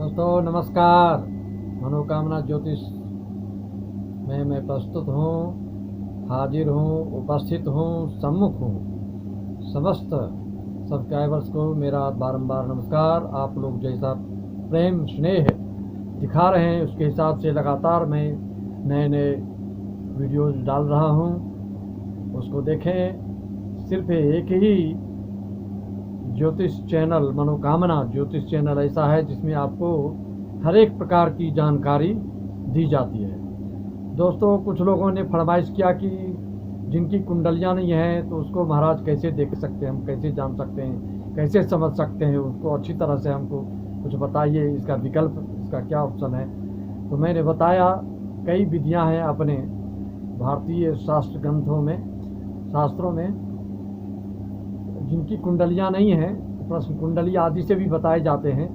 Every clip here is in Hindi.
दोस्तों नमस्कार। मनोकामना ज्योतिष में मैं प्रस्तुत हूँ, हाजिर हूँ, उपस्थित हूँ, सम्मुख हूँ। समस्त सब्सक्राइबर्स को मेरा बारंबार नमस्कार। आप लोग जैसा प्रेम स्नेह दिखा रहे हैं उसके हिसाब से लगातार मैं नए नए वीडियोज डाल रहा हूँ, उसको देखें। सिर्फ एक ही ज्योतिष चैनल, मनोकामना ज्योतिष चैनल ऐसा है जिसमें आपको हर एक प्रकार की जानकारी दी जाती है। दोस्तों, कुछ लोगों ने फरमाइश किया कि जिनकी कुंडलियां नहीं हैं तो उसको महाराज कैसे देख सकते हैं, हम कैसे जान सकते हैं, कैसे समझ सकते हैं, उसको अच्छी तरह से हमको कुछ बताइए, इसका विकल्प, इसका क्या ऑप्शन है। तो मैंने बताया कई विधियां हैं अपने भारतीय शास्त्र ग्रंथों में, शास्त्रों में। जिनकी कुंडलियां नहीं हैं, प्रश्न कुंडली आदि से भी बताए जाते हैं,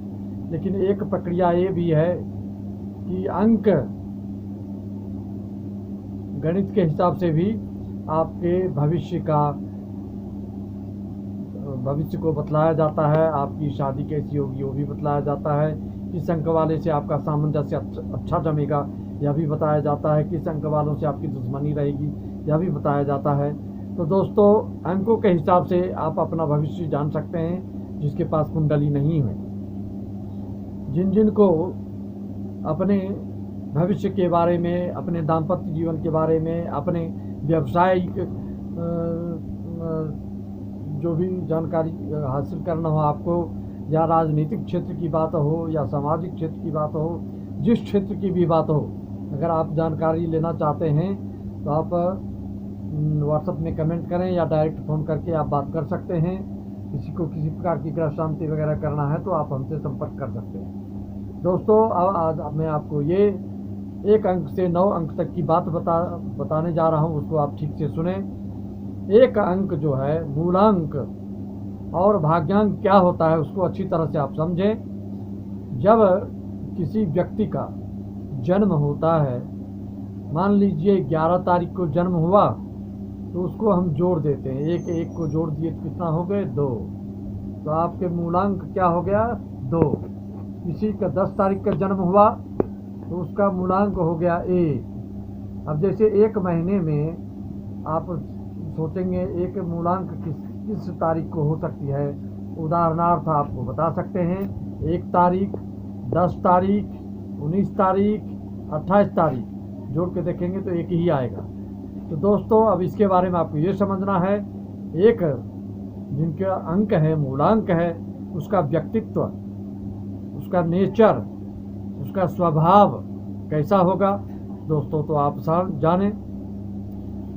लेकिन एक प्रक्रिया ये भी है कि अंक गणित के हिसाब से भी आपके भविष्य को बतलाया जाता है। आपकी शादी कैसी होगी वो भी बतलाया जाता है। किस अंक वाले से आपका सामंजस्य अच्छा जमेगा यह भी बताया जाता है। किस अंक वालों से आपकी दुश्मनी रहेगी यह भी बताया जाता है। तो दोस्तों, अंकों के हिसाब से आप अपना भविष्य जान सकते हैं जिसके पास कुंडली नहीं है। जिन को अपने भविष्य के बारे में, अपने दाम्पत्य जीवन के बारे में, अपने व्यवसायिक जो भी जानकारी हासिल करना हो आपको, या राजनीतिक क्षेत्र की बात हो या सामाजिक क्षेत्र की बात हो, जिस क्षेत्र की भी बात हो, अगर आप जानकारी लेना चाहते हैं तो आप व्हाट्सएप में कमेंट करें या डायरेक्ट फ़ोन करके आप बात कर सकते हैं। किसी को किसी प्रकार की ग्रह शांति वगैरह करना है तो आप हमसे संपर्क कर सकते हैं। दोस्तों, आज मैं आपको ये 1 अंक से 9 अंक तक की बात बताने जा रहा हूँ, उसको आप ठीक से सुने। 1 अंक जो है मूलांक और भाग्यांक क्या होता है उसको अच्छी तरह से आप समझें। जब किसी व्यक्ति का जन्म होता है, मान लीजिए 11 तारीख को जन्म हुआ, तो उसको हम जोड़ देते हैं। एक एक को जोड़ दिए तो कितना हो गए? 2। तो आपके मूलांक क्या हो गया? 2। किसी का 10 तारीख का जन्म हुआ तो उसका मूलांक हो गया 1। अब जैसे एक महीने में आप सोचेंगे एक मूलांक किस तारीख को हो सकती है, उदाहरणार्थ आपको बता सकते हैं 1 तारीख, 10 तारीख, 19 तारीख, 28 तारीख, जोड़ के देखेंगे तो एक ही आएगा। तो दोस्तों, अब इसके बारे में आपको ये समझना है, एक जिनका अंक है, मूलांक है, उसका व्यक्तित्व, उसका नेचर, उसका स्वभाव कैसा होगा दोस्तों, तो आप जानें।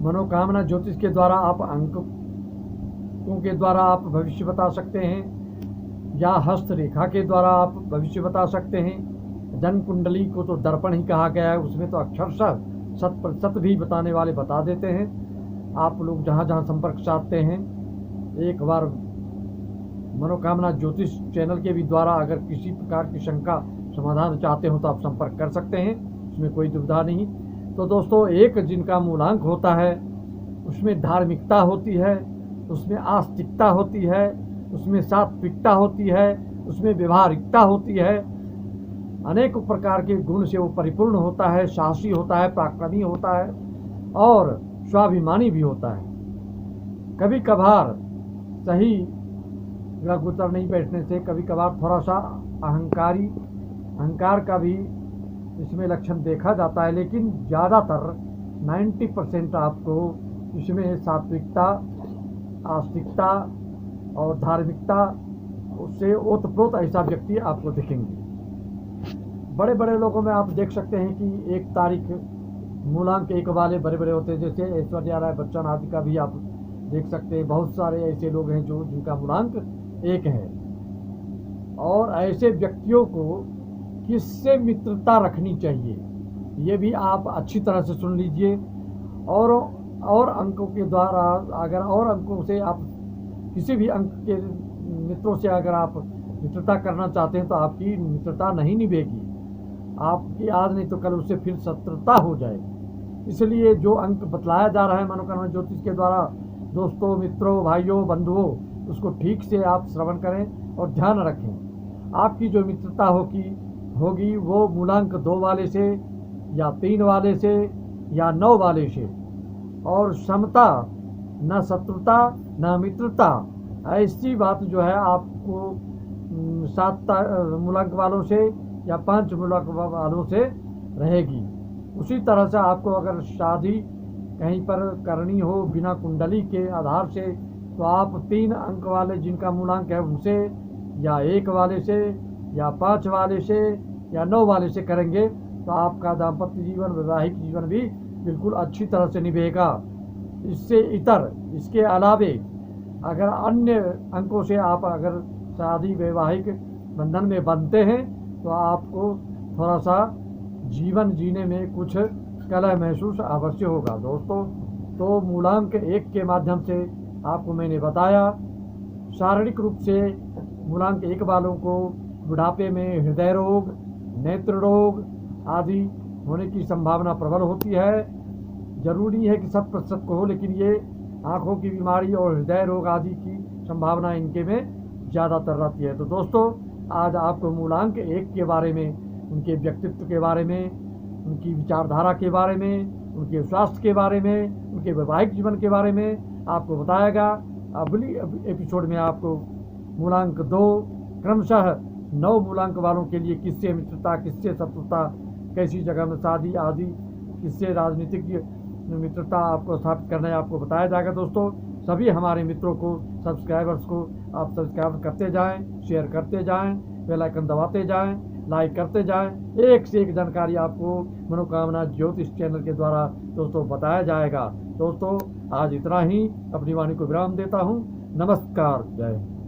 मनोकामना ज्योतिष के द्वारा आप अंकों के द्वारा आप भविष्य बता सकते हैं, या हस्तरेखा के द्वारा आप भविष्य बता सकते हैं। जन्म कुंडली को तो दर्पण ही कहा गया है, उसमें तो अक्षरशः 100% भी बताने वाले बता देते हैं। आप लोग जहाँ जहाँ संपर्क चाहते हैं, एक बार मनोकामना ज्योतिष चैनल के भी द्वारा अगर किसी प्रकार की शंका समाधान चाहते हो तो आप संपर्क कर सकते हैं, उसमें कोई दुविधा नहीं। तो दोस्तों, एक जिनका मूलांक होता है उसमें धार्मिकता होती है, उसमें आस्तिकता होती है, उसमें सात्विकता होती है, उसमें व्यवहारिकता होती है, अनेक प्रकार के गुण से वो परिपूर्ण होता है, साहसी होता है, पराक्रमी होता है और स्वाभिमानी भी होता है। कभी कभार सही ग्रह गोचर नहीं बैठने से कभी कभार थोड़ा सा अहंकार का भी इसमें लक्षण देखा जाता है, लेकिन ज़्यादातर 90% आपको इसमें सात्विकता, आस्तिकता और धार्मिकता उससे ओतप्रोत ऐसा व्यक्ति आपको दिखेंगे। बड़े बड़े लोगों में आप देख सकते हैं कि 1 तारीख मूलांक 1 वाले बड़े बड़े होते हैं, जैसे ऐश्वर्या राय बच्चन आदि का भी आप देख सकते हैं। बहुत सारे ऐसे लोग हैं जिनका मूलांक 1 है। और ऐसे व्यक्तियों को किससे मित्रता रखनी चाहिए ये भी आप अच्छी तरह से सुन लीजिए। और अंकों के द्वारा अगर और अंकों से आप किसी भी अंक के मित्रों से अगर आप मित्रता करना चाहते हैं तो आपकी मित्रता नहीं निभेगी, आपकी आज नहीं तो कल उससे फिर शत्रुता हो जाएगी। इसलिए जो अंक बतलाया जा रहा है मनोकामना ज्योतिष के द्वारा, दोस्तों, मित्रों, भाइयों, बंधुओं, उसको ठीक से आप श्रवण करें और ध्यान रखें। आपकी जो मित्रता होगी होगी वो मूलांक 2 वाले से या 3 वाले से या 9 वाले से। और समता, न शत्रुता न मित्रता, ऐसी बात जो है आपको 7 मूलांक वालों से या 5 मूलांक वालों से रहेगी। उसी तरह से आपको अगर शादी कहीं पर करनी हो बिना कुंडली के आधार से, तो आप 3 अंक वाले जिनका मूलांक है उनसे, या 1 वाले से, या 5 वाले से, या 9 वाले से करेंगे तो आपका दाम्पत्य जीवन, वैवाहिक जीवन भी बिल्कुल अच्छी तरह से निभेगा। इसके अलावे अगर अन्य अंकों से आप अगर शादी वैवाहिक बंधन में बंधते हैं तो आपको थोड़ा सा जीवन जीने में कुछ कलह महसूस अवश्य होगा दोस्तों। तो मूलांक 1 के माध्यम से आपको मैंने बताया, शारीरिक रूप से मूलांक 1 वालों को बुढ़ापे में हृदय रोग, नेत्र रोग आदि होने की संभावना प्रबल होती है। जरूरी है कि 100% को हो, लेकिन ये आँखों की बीमारी और हृदय रोग आदि की संभावना इनके में ज़्यादातर रहती है। तो दोस्तों, आज आपको मूलांक 1 के बारे में, उनके व्यक्तित्व के बारे में, उनकी विचारधारा के बारे में, उनके स्वास्थ्य के बारे में, उनके वैवाहिक जीवन के बारे में आपको बताएगा। अगली एपिसोड में आपको मूलांक 2 क्रमशः 9 मूलांक वालों के लिए किससे मित्रता, किससे शत्रुता, कैसी जगह में शादी आदि, किससे राजनीतिक मित्रता आपको स्थापित करना है, आपको बताया जाएगा। दोस्तों, सभी हमारे मित्रों को, सब्सक्राइबर्स को आप सब्सक्राइब करते जाएं, शेयर करते जाएं, बेल आइकन दबाते जाएं, लाइक करते जाएं। एक से एक जानकारी आपको मनोकामना ज्योतिष चैनल के द्वारा दोस्तों बताया जाएगा। दोस्तों, आज इतना ही, अपनी वाणी को विराम देता हूं। नमस्कार, जय।